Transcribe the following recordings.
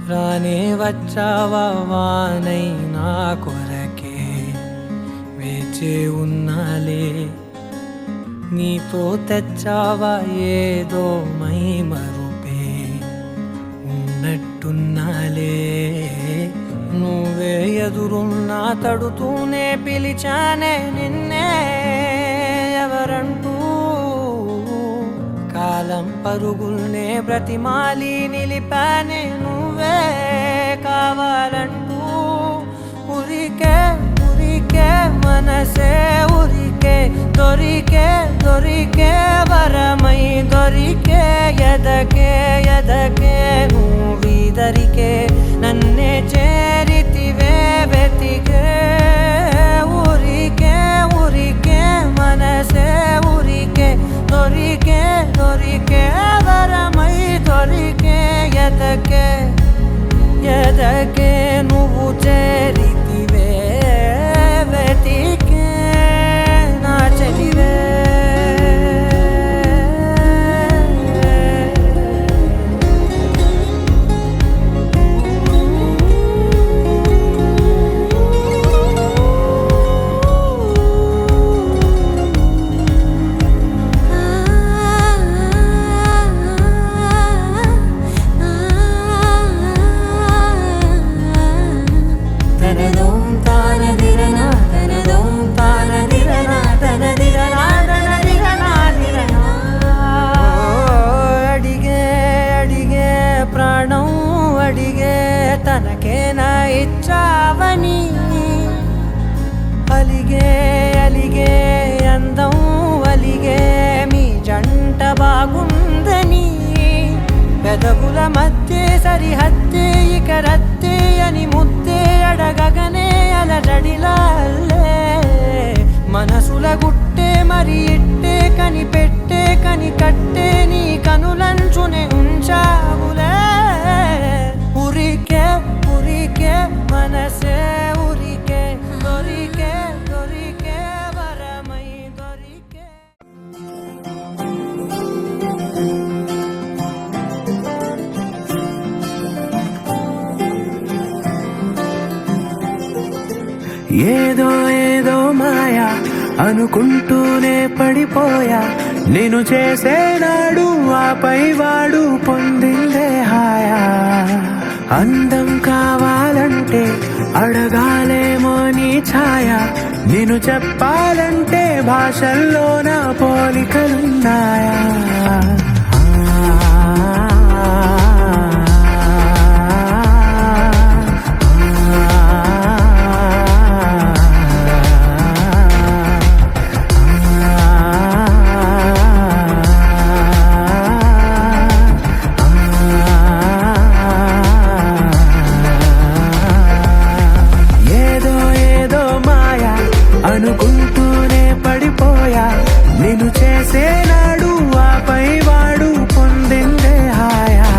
రానే వచ్చావా వానై నా కొరకే వేచి ఉన్నాలే, నీతో తెచ్చావా ఏదో మై మరుపే ఉన్నట్టున్నాలే. నువ్వే ఎదురున్నా తడుతూనే పిలిచానే నిన్నే ఎవరంటూ, కాలం పరుగుల్నే బ్రతిమాలి నిలిపానే నువ్వే కావాలంటూ. ఉరికే ఉరికే మనసే ఉరికే, దొరికే దొరికే వరమై దొరికే, ఎదకే ఎదకే నువ్విదరికే నన్నే చేరితివే వెతికే. ఉరికే ఉరికే మనసే ఉరికే, దొరికే దొరికే వరమై దొరికే, ఎదకే ఎదకే నువ్వు చేరితివే వెతికే నా చెలివే. తనకేనా ఇచ్చావని అలిగే అలిగే అందం అలిగే మీ జంట బాగుందని, పెదవుల మధ్య సరిహద్దే ఇక రద్దే అని ముద్దే అడగగనే అలజడిలాల్లే. మనసుల గుట్టే మరి ఇట్టే కనిపెట్టే కని కట్టే నీ కనులంచునే ఉంచావులే. ఉరికే ఉరికే మనసే ఉరికే, దొరికే దొరికే వరమై దొరికే. ఏదో ఏదో మాయా అనుకుంటూనే పడిపోయా, నేను చేసేనాడు ఆపై వాడు పొందిందే హాయా. అందం కావాలంటే అడగాలేమో నీ ఛాయ, నేను చెప్పాలంటే భాషల్లో నా పోలికలున్నాయా. అనుకుంటూనే పడిపోయా, నేను చేసేనాడు ఆపై వాడు పొందిందే హాయా.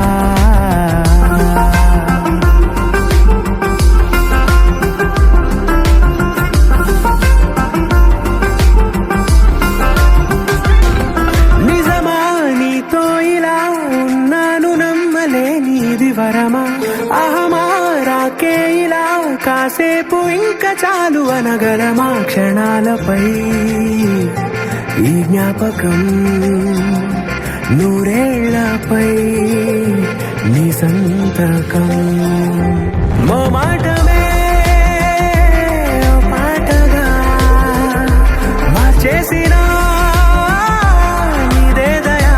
నిజమా నీతో ఇలా ఉన్నాను నమ్మలేనిది వరమా, అహమా రాకే ఇలా కాసేపు ఇంకా చాలు అనగలమా. క్షణాలపై ఈ జ్ఞాపకం నూరేళ్లపై నీ సంతకం. మో మాటమే పాటగా మార్చేసిన నీదే దయా.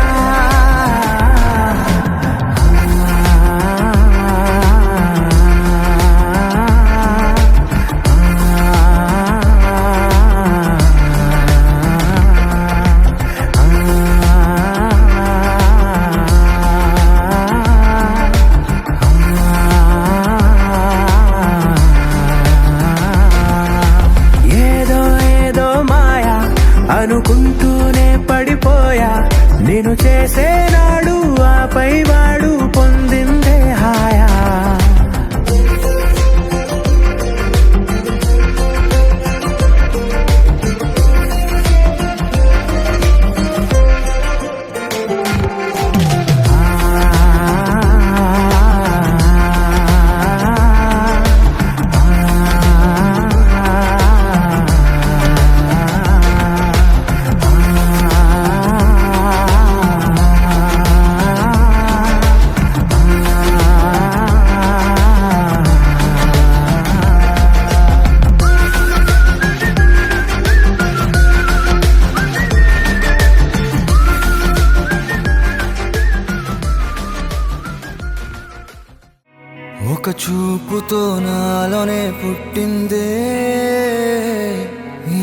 ఒక చూపుతో నాలోనే పుట్టిందే,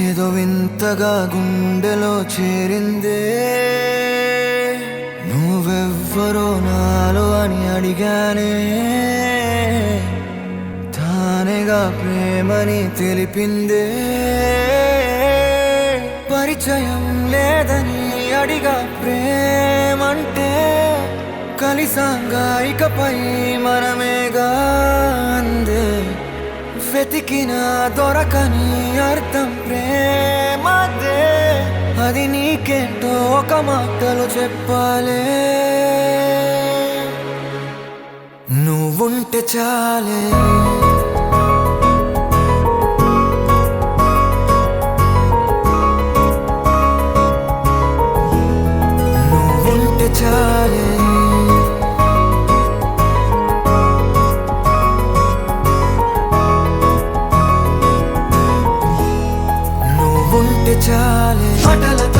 ఏదో వింతగా గుండెలో చేరిందే. నువ్వెవ్వరో నాలో అని అడిగానే, తానేగా ప్రేమని తెలిపిందే. పరిచయం లేదని అడిగా ప్రేమంటే, కలిసాంగా ఇకపై మనమేగా అందే. వెతికిన దొరకని అర్థం ప్రేమదే, అది నీకేంటో ఒక మాటలో చెప్పాలే. నువ్వుంటే చాలే, నువ్వుంటే చాలే, నువ్వుంటే చాలే. మాటలతో